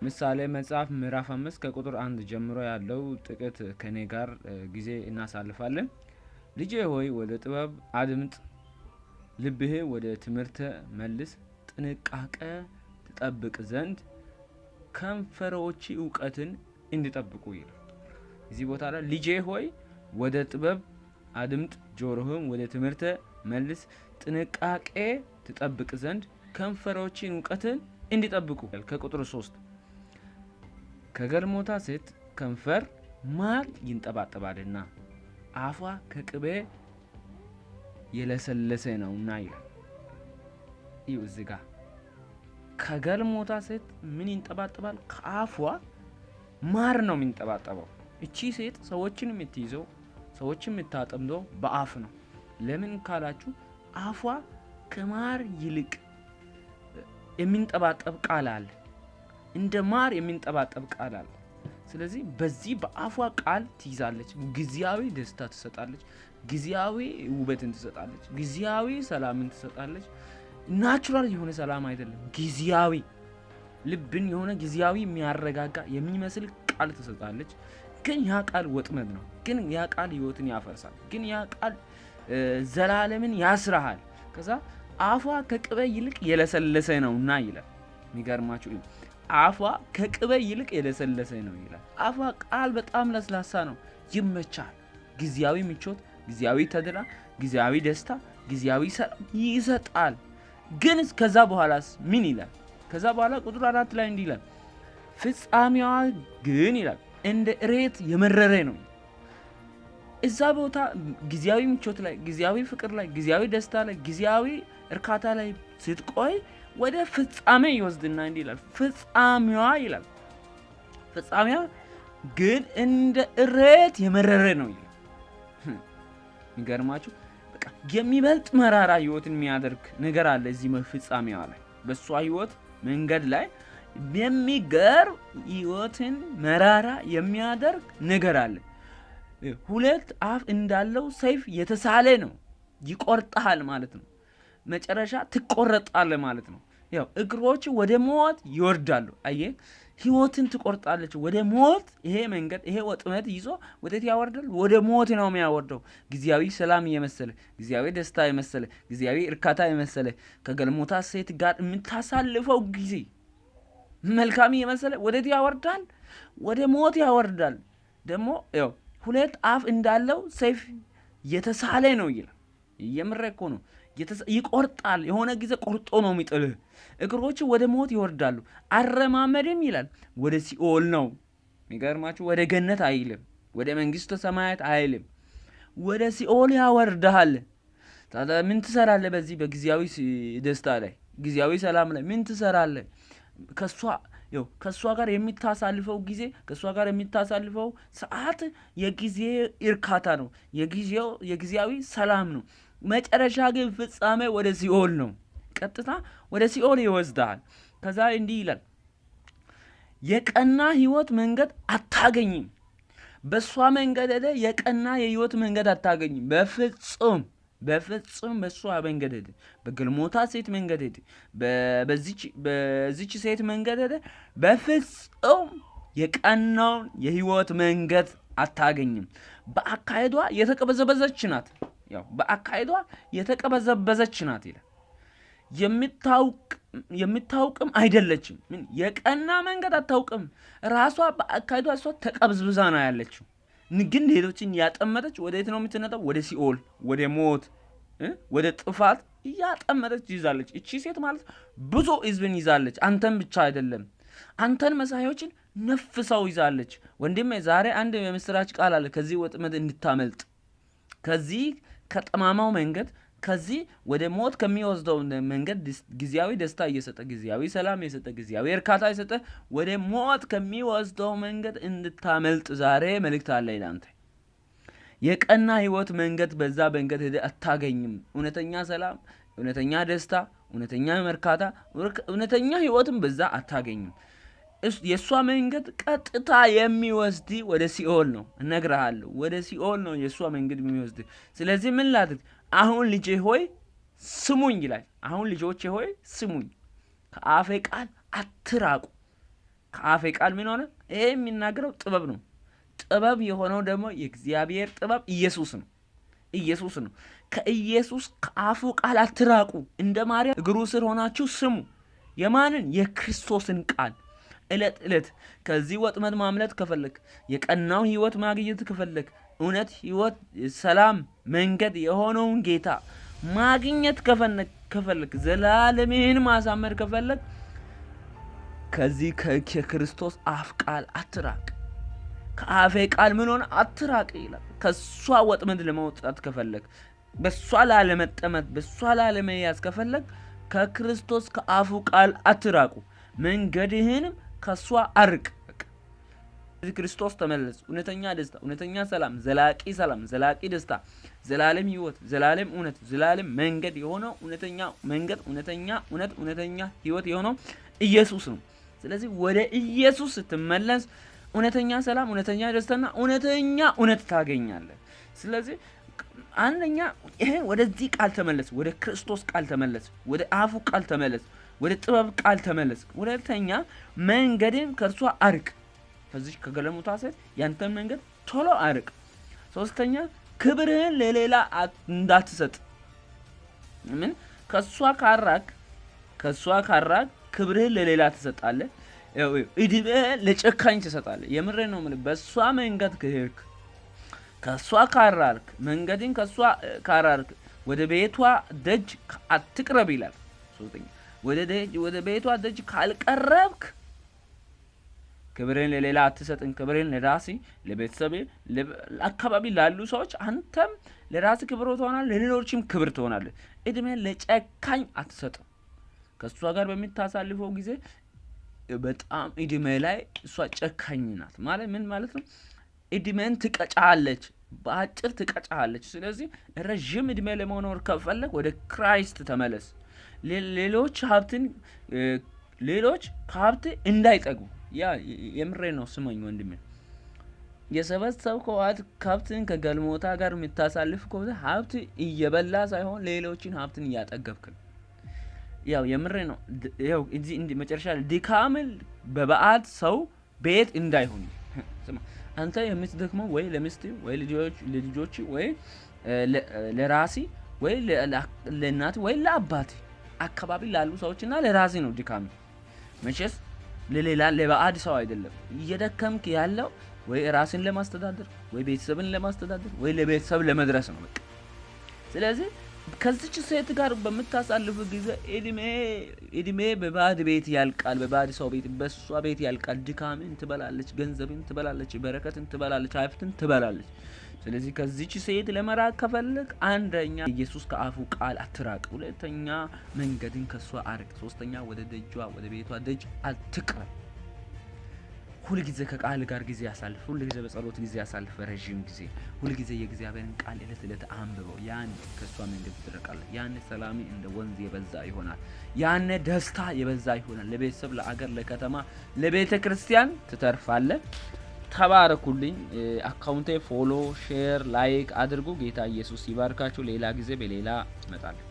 ምሳሌ መጽሐፍ ምዕራፍ 5 ከቁጥር 1 ጀምሮ ያለው ጥቂት ከኔ ጋር ጊዜ እናሳልፋለን። ልጄ ሆይ ወደ ጥበብ አድምጥ፣ ልብህ ወደ ትምህርት መልስ፣ ጥንቃቄ ትጠብቅ ዘንድ ከንፈሮች እውቀትን እንዲጠብቁ ይላል። እዚህ ቦታ ላይ ልጄ ሆይ ወደ ጥበብ አድምጥ፣ ጆሮህም ወደ ትምህርት መልስ፣ ጥንቃቄ ትጠብቅ ዘንድ ከንፈሮችን እውቀትን እንዲጠብቁ። ከቁጥር 3 ከገልሞታ ሴት ከንፈር ማር ይንጠባጠባልና አፏ ከቅቤ የለሰለሰ ነውና ይላል። ይኸው እዚህ ጋር ከገልሞታ ሴት ምን ይንጠባጠባል? ከአፏ ማር ነው የሚንጠባጠበው። እቺ ሴት ሰዎችን የምትይዘው ሰዎችን የምታጠምደው በአፍ ነው። ለምን ካላችሁ አፏ ከማር ይልቅ የሚንጠባጠብ ቃል አለ። እንደ ማር የሚንጠባጠብ ቃል አለ። ስለዚህ በዚህ በአፏ ቃል ትይዛለች። ጊዜያዊ ደስታ ትሰጣለች፣ ጊዜያዊ ውበትን ትሰጣለች፣ ጊዜያዊ ሰላምን ትሰጣለች። ናቹራል የሆነ ሰላም አይደለም፣ ጊዜያዊ ልብን የሆነ ጊዜያዊ የሚያረጋጋ የሚመስል ቃል ትሰጣለች። ግን ያ ቃል ወጥመድ ነው። ግን ያ ቃል ህይወትን ያፈርሳል። ግን ያ ቃል ዘላለምን ያስራሃል። ከዛ አፏ ከቅቤ ይልቅ የለሰለሰ ነውና ይላል። የሚገርማችሁ አፏ ከቅቤ ይልቅ የለሰለሰ ነው ይላል። አፏ ቃል በጣም ለስላሳ ነው፣ ይመቻል። ጊዜያዊ ምቾት፣ ጊዜያዊ ተድላ፣ ጊዜያዊ ደስታ፣ ጊዜያዊ ሰላም ይሰጣል። ግን ከዛ በኋላስ ምን ይላል? ከዛ በኋላ ቁጥር 4 ላይ እንዲህ ይላል፣ ፍጻሜዋ ግን ይላል እንደ እሬት የመረረ ነው። እዛ ቦታ ጊዜያዊ ምቾት ላይ፣ ጊዜያዊ ፍቅር ላይ፣ ጊዜያዊ ደስታ ላይ፣ ጊዜያዊ እርካታ ላይ ስትቆይ ወደ ፍጻሜ ይወስድና እንዲህ ይላል፣ ፍጻሜዋ ይላል፣ ፍጻሜዋ ግን እንደ እሬት የመረረ ነው ይላል። የሚገርማችሁ በቃ የሚበልጥ መራራ ህይወትን የሚያደርግ ነገር አለ እዚህ ፍጻሜዋ ላይ። በሷ ህይወት መንገድ ላይ የሚገርም ህይወትን መራራ የሚያደርግ ነገር አለ። ሁለት አፍ እንዳለው ሰይፍ የተሳለ ነው። ይቆርጣል ማለት ነው። መጨረሻ ትቆረጣለህ ማለት ነው። ያው እግሮች ወደ ሞት ይወርዳሉ። አየህ፣ ህይወትን ትቆርጣለች ወደ ሞት። ይሄ መንገድ ይሄ ወጥመድ ይዞ ወዴት ያወርዳል? ወደ ሞት ነው የሚያወርደው። ጊዜያዊ ሰላም የመሰለ፣ ጊዜያዊ ደስታ የመሰለ፣ ጊዜያዊ እርካታ የመሰለ ከገልሞታ ሴት ጋር የምታሳልፈው ጊዜ መልካም የመሰለ ወዴት ያወርዳል? ወደ ሞት ያወርዳል። ደግሞ ያው ሁለት አፍ እንዳለው ሰይፍ የተሳለ ነው ይላል። የምሬ እኮ ነው። ይቆርጣል። የሆነ ጊዜ ቆርጦ ነው የሚጥልህ። እግሮች ወደ ሞት ይወርዳሉ። አረማመድም ይላል ወደ ሲኦል ነው። የሚገርማችሁ ወደ ገነት አይልም፣ ወደ መንግስተ ሰማያት አይልም፣ ወደ ሲኦል ያወርዳል። ታዲያ ምን ትሰራለህ? በዚህ በጊዜያዊ ደስታ ላይ፣ ጊዜያዊ ሰላም ላይ ምን ትሰራለህ? ከሷ ጋር የሚታሳልፈው ጊዜ፣ ከሷ ጋር የሚታሳልፈው ሰዓት የጊዜ እርካታ ነው፣ የጊዜያዊ ሰላም ነው። መጨረሻ ግን ፍጻሜ ወደ ሲኦል ነው። ቀጥታ ወደ ሲኦል ይወስዳል። ከዛ እንዲህ ይላል፣ የቀና ህይወት መንገድ አታገኝም። በሷ መንገድ ሄደ የቀና የህይወት መንገድ አታገኝም። በፍጹም በሷ መንገድ ሄደ፣ በገልሞታ ሴት መንገድ ሄደ፣ በዚች ሴት መንገድ ሄደ፣ በፍጹም የቀናውን የህይወት መንገድ አታገኝም። በአካሄዷ የተቀበዘበዘች ናት። ያው በአካሄዷ የተቀበዘበዘች ናት ይላል። የምታውቅም አይደለችም። የቀና መንገድ አታውቅም። ራሷ በአካሄዷ እሷ ተቀብዝብዛ ነው ያለችው። ግን ሌሎችን ያጠመደች ወዴት ነው የምትነጣው? ወደ ሲኦል፣ ወደ ሞት፣ ወደ ጥፋት እያጠመደች ይዛለች። እቺ ሴት ማለት ብዙ ህዝብን ይዛለች። አንተን ብቻ አይደለም፣ አንተን መሳዮችን ነፍሰው ይዛለች። ወንድሜ ዛሬ አንድ የምስራች ቃል አለ። ከዚህ ወጥመድ እንድታመልጥ፣ ከዚህ ከጠማማው መንገድ፣ ከዚህ ወደ ሞት ከሚወስደው መንገድ ጊዜያዊ ደስታ እየሰጠ፣ ጊዜያዊ ሰላም እየሰጠ፣ ጊዜያዊ እርካታ እየሰጠ ወደ ሞት ከሚወስደው መንገድ እንድታመልጥ ዛሬ መልእክት አለ ይላንተ። የቀና ህይወት መንገድ በዛ መንገድ ሄደ አታገኝም። እውነተኛ ሰላም፣ እውነተኛ ደስታ፣ እውነተኛ እርካታ፣ እውነተኛ ህይወትም በዛ አታገኝም። የእሷ መንገድ ቀጥታ የሚወስድ ወደ ሲኦል ነው። እነግርሃለሁ፣ ወደ ሲኦል ነው የእሷ መንገድ የሚወስድ። ስለዚህ ምን ላድርግ? አሁን ልጄ ሆይ ስሙኝ ይላል። አሁን ልጆቼ ሆይ ስሙኝ፣ ከአፌ ቃል አትራቁ። ከአፌ ቃል ምን ሆነ? ይሄ የሚናገረው ጥበብ ነው። ጥበብ የሆነው ደግሞ የእግዚአብሔር ጥበብ ኢየሱስ ነው። ኢየሱስ ነው። ከኢየሱስ ከአፉ ቃል አትራቁ። እንደ ማርያም እግሩ ስር ሆናችሁ ስሙ። የማንን? የክርስቶስን ቃል። ዕለት ዕለት ከዚህ ወጥመድ ማምለጥ ከፈለክ፣ የቀናው ህይወት ማግኘት ከፈለክ፣ እውነት፣ ህይወት፣ ሰላም መንገድ የሆነውን ጌታ ማግኘት ከፈለክ፣ ዘላለምህን ማሳመር ከፈለክ ከዚህ ከክርስቶስ አፍ ቃል አትራቅ። ከአፌ ቃል ምን ሆነ? አትራቅ ይላል። ከሷ ወጥመድ ለመውጣት ከፈለክ፣ በሷ ላለመጠመጥ፣ በሷ ላለመያዝ ከፈለክ ከክርስቶስ ከአፉ ቃል አትራቁ። መንገድህንም ከሷ አርቅ። ክርስቶስ ተመለስ። እውነተኛ ደስታ፣ እውነተኛ ሰላም፣ ዘላቂ ደስታ፣ ዘላለም ህይወት፣ ዘላለም እውነት፣ ዘላለም መንገድ የሆነው እውነተኛ መንገድ፣ እውነተኛ እውነት፣ እውነተኛ ህይወት የሆነው ኢየሱስ ነው። ስለዚህ ወደ ኢየሱስ ስትመለስ እውነተኛ ሰላም፣ እውነተኛ ደስታና እውነተኛ እውነት ታገኛለህ። ስለዚህ አንደኛ ይሄ ወደዚህ ቃል ተመለስ፣ ወደ ክርስቶስ ቃል ተመለስ፣ ወደ አፉ ቃል ተመለስ፣ ወደ ጥበብ ቃል ተመለስ። ሁለተኛ መንገድን ከእርሷ አርቅ። ከዚህ ከገለሙታ ሴት ያንተን መንገድ ቶሎ አርቅ። ሶስተኛ ክብርህን ለሌላ እንዳትሰጥ። ምን? ከሷ ካራቅ ክብርህን ለሌላ ትሰጣለህ። እድሜህን ለጨካኝ ትሰጣለህ። የምሬን ነው የምልህ። በሷ መንገድ ከሄድክ፣ ከሷ ካራርክ፣ መንገድን ከሷ ካራርክ፣ ወደ ቤቷ ደጅ አትቅረብ ይላል። ሶስተኛ ወደ ቤቷ ደጅ ካልቀረብክ ክብርን ለሌላ አትሰጥን። ክብርን ለራሲ፣ ለቤተሰብ፣ አካባቢ ላሉ ሰዎች አንተም ለራሲ ክብር ትሆናለህ፣ ለሌሎችም ክብር ትሆናለህ። እድሜን ለጨካኝ አትሰጥም። ከእሷ ጋር በምታሳልፈው ጊዜ በጣም እድሜ ላይ እሷ ጨካኝ ናት ማለት ምን ማለት ነው? እድሜን ትቀጫለች፣ በአጭር ትቀጫለች። ስለዚህ ረዥም እድሜ ለመኖር ከፈለግ ወደ ክራይስት ተመለስ። ሌሎች ከሀብት እንዳይጠግቡ። ያ የምሬ ነው። ስመኝ ወንድሜ፣ የሰበሰብከው ሀብትን ከገልሞታ ጋር የምታሳልፍ ከሆነ ሀብት እየበላ ሳይሆን ሌሎችን ሀብትን እያጠገብክ ነው። ያው የምሬ ነው። ያው እዚህ መጨረሻ ድካምን በበዓት ሰው ቤት እንዳይሆን። ስማ፣ አንተ የምትደክመው ወይ ለሚስት ወይ ለልጆች ወይ ለራሲ ወይ ለእናት ወይ ለአባት አካባቢ ላሉ ሰዎችና ለራሲ ነው ድካም። መቼስ ለሌላ ለበዓድ ሰው አይደለም። እየደከምክ ያለው ወይ ራስን ለማስተዳደር ወይ ቤተሰብን ለማስተዳደር ወይ ለቤተሰብ ለመድረስ ነው በቃ። ስለዚህ ከዚች ሴት ጋር በምታሳልፉ ጊዜ እድሜ በባዕድ ቤት ያልቃል፣ በባዕድ ሰው ቤት፣ በሷ ቤት ያልቃል። ድካምን ትበላለች፣ ገንዘብን ትበላለች፣ በረከትን ትበላለች፣ ሀብትን ትበላለች። ስለዚህ ከዚች ሴት ለመራቅ ከፈለግ አንደኛ ኢየሱስ ከአፉ ቃል አትራቅ፣ ሁለተኛ መንገድን ከሷ አርቅ፣ ሶስተኛ ወደ ደጇ ወደ ቤቷ ደጅ አትቅረብ። ሁልጊዜ ከቃል ጋር ጊዜ ያሳልፍ፣ ሁልጊዜ በጸሎት ጊዜ ያሳልፍ፣ ረዥም ጊዜ ሁልጊዜ የእግዚአብሔርን ቃል ዕለት ዕለት አንብበው። ያን ከሷ መንገድ ትርቃለህ። ያን ሰላም እንደ ወንዝ የበዛ ይሆናል። ያን ደስታ የበዛ ይሆናል። ለቤተሰብ፣ ለአገር፣ ለከተማ፣ ለቤተ ክርስቲያን ትተርፋለህ። ተባረኩልኝ። አካውንቴ ፎሎ፣ ሼር፣ ላይክ አድርጉ። ጌታ ኢየሱስ ይባርካችሁ። ሌላ ጊዜ በሌላ እመጣለሁ።